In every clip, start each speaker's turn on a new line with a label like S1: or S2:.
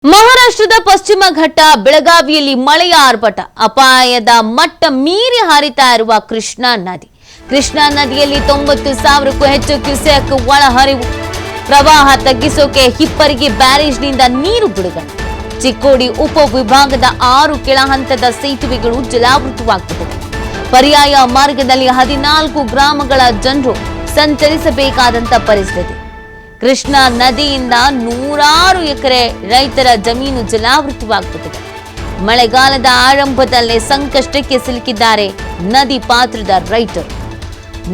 S1: ಮಹಾರಾಷ್ಟ್ರದ ಪಶ್ಚಿಮ ಘಟ್ಟ ಬೆಳಗಾವಿಯಲ್ಲಿ ಮಳೆಯ ಆರ್ಭಟ ಅಪಾಯದ ಮಟ್ಟ ಮೀರಿ ಹರಿತಾ ಇರುವ ಕೃಷ್ಣಾ ನದಿಯಲ್ಲಿ 90,000ಕ್ಕೂ ಹೆಚ್ಚು ಕ್ಯೂಸೆಕ್ ಒಳಹರಿವು. ಪ್ರವಾಹ ತಗ್ಗಿಸೋಕೆ ಹಿಪ್ಪರಿಗೆ ಬ್ಯಾರೇಜ್ನಿಂದ ನೀರು ಬಿಡುಗಡೆ. ಚಿಕ್ಕೋಡಿ ಉಪವಿಭಾಗದ 6 ಕೆಳಹಂತದ ಸೇತುವೆಗಳು ಜಲಾವೃತವಾಗುತ್ತಿವೆ. ಪರ್ಯಾಯ ಮಾರ್ಗದಲ್ಲಿ 14 ಗ್ರಾಮಗಳ ಜನರು ಸಂಚರಿಸಬೇಕಾದಂತ ಪರಿಸ್ಥಿತಿ. ಕೃಷ್ಣಾ ನದಿಯಿಂದ 100 ಎಕರೆ ರೈತರ ಜಮೀನು ಜಲಾವೃತವಾಗುತ್ತಿದೆ. ಮಳೆಗಾಲದ ಆರಂಭದಲ್ಲೇ ಸಂಕಷ್ಟಕ್ಕೆ ಸಿಲುಕಿದ್ದಾರೆ ನದಿ ಪಾತ್ರದ ರೈತರು.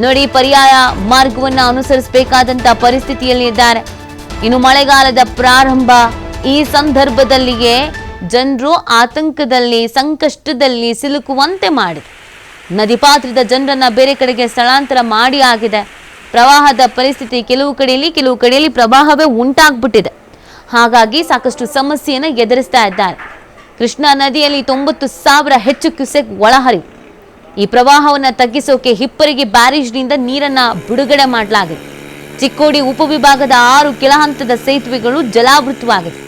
S1: ನೋಡಿ, ಪರ್ಯಾಯ ಮಾರ್ಗವನ್ನು ಅನುಸರಿಸಬೇಕಾದಂತ ಪರಿಸ್ಥಿತಿಯಲ್ಲಿದ್ದಾರೆ. ಇನ್ನು ಮಳೆಗಾಲದ ಪ್ರಾರಂಭ ಈ ಸಂದರ್ಭದಲ್ಲಿಯೇ ಜನರು ಆತಂಕದಲ್ಲಿ ಸಂಕಷ್ಟದಲ್ಲಿ ಸಿಲುಕುವಂತೆ ಮಾಡಿದೆ. ನದಿ ಪಾತ್ರದ ಜನರನ್ನ ಬೇರೆ ಕಡೆಗೆ ಸ್ಥಳಾಂತರ ಮಾಡಿ ಆಗಿದೆ. ಪ್ರವಾಹದ ಪರಿಸ್ಥಿತಿ ಕೆಲವು ಕಡೆಯಲ್ಲಿ ಪ್ರವಾಹವೇ ಉಂಟಾಗ್ಬಿಟ್ಟಿದೆ. ಹಾಗಾಗಿ ಸಾಕಷ್ಟು ಸಮಸ್ಯೆಯನ್ನು ಎದುರಿಸ್ತಾ ಇದ್ದಾರೆ. ಕೃಷ್ಣಾ ನದಿಯಲ್ಲಿ 90,000 ಹೆಚ್ಚು ಕ್ಯೂಸೆಕ್ ಒಳಹರಿವು. ಈ ಪ್ರವಾಹವನ್ನು ತಗ್ಗಿಸೋಕೆ ಹಿಪ್ಪರಿಗೆ ಬ್ಯಾರೇಜ್ನಿಂದ ನೀರನ್ನ ಬಿಡುಗಡೆ ಮಾಡಲಾಗಿದೆ. ಚಿಕ್ಕೋಡಿ ಉಪವಿಭಾಗದ 6 ಕೆಳಹಂತದ ಸೇತುವೆಗಳು ಜಲಾವೃತವಾಗಿದೆ.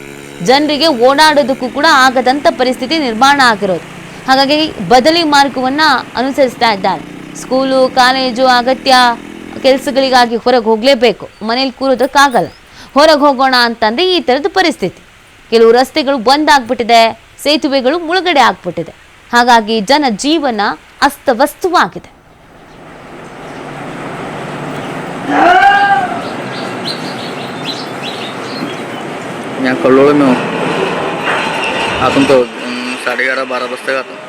S1: ಜನರಿಗೆ ಓಡಾಡೋದಕ್ಕೂ ಕೂಡ ಆಗದಂತ ಪರಿಸ್ಥಿತಿ ನಿರ್ಮಾಣ ಆಗಿರೋದು. ಹಾಗಾಗಿ ಬದಲಿ ಮಾರ್ಗವನ್ನ ಅನುಸರಿಸ್ತಾ ಇದ್ದಾರೆ. ಸ್ಕೂಲು, ಕಾಲೇಜು, ಅಗತ್ಯ ಕೆಲಸಗಳಿಗಾಗಿ ಹೊರಗೆ ಹೋಗಲೇಬೇಕು. ಮನೇಲಿ ಕೂರೋದಕ್ಕಾಗಲ್ಲ. ಹೊರಗೆ ಹೋಗೋಣ ಅಂತಂದ್ರೆ ಈ ಥರದ ಪರಿಸ್ಥಿತಿ. ಕೆಲವು ರಸ್ತೆಗಳು ಬಂದ್ ಆಗ್ಬಿಟ್ಟಿದೆ, ಸೇತುವೆಗಳು ಮುಳುಗಡೆ ಆಗ್ಬಿಟ್ಟಿದೆ. ಹಾಗಾಗಿ ಜನ ಜೀವನ ಅಸ್ತವ್ಯಸ್ತವಾಗಿದೆ.
S2: यहाँ कल्लोळ में आता तो 11:30-12 बजता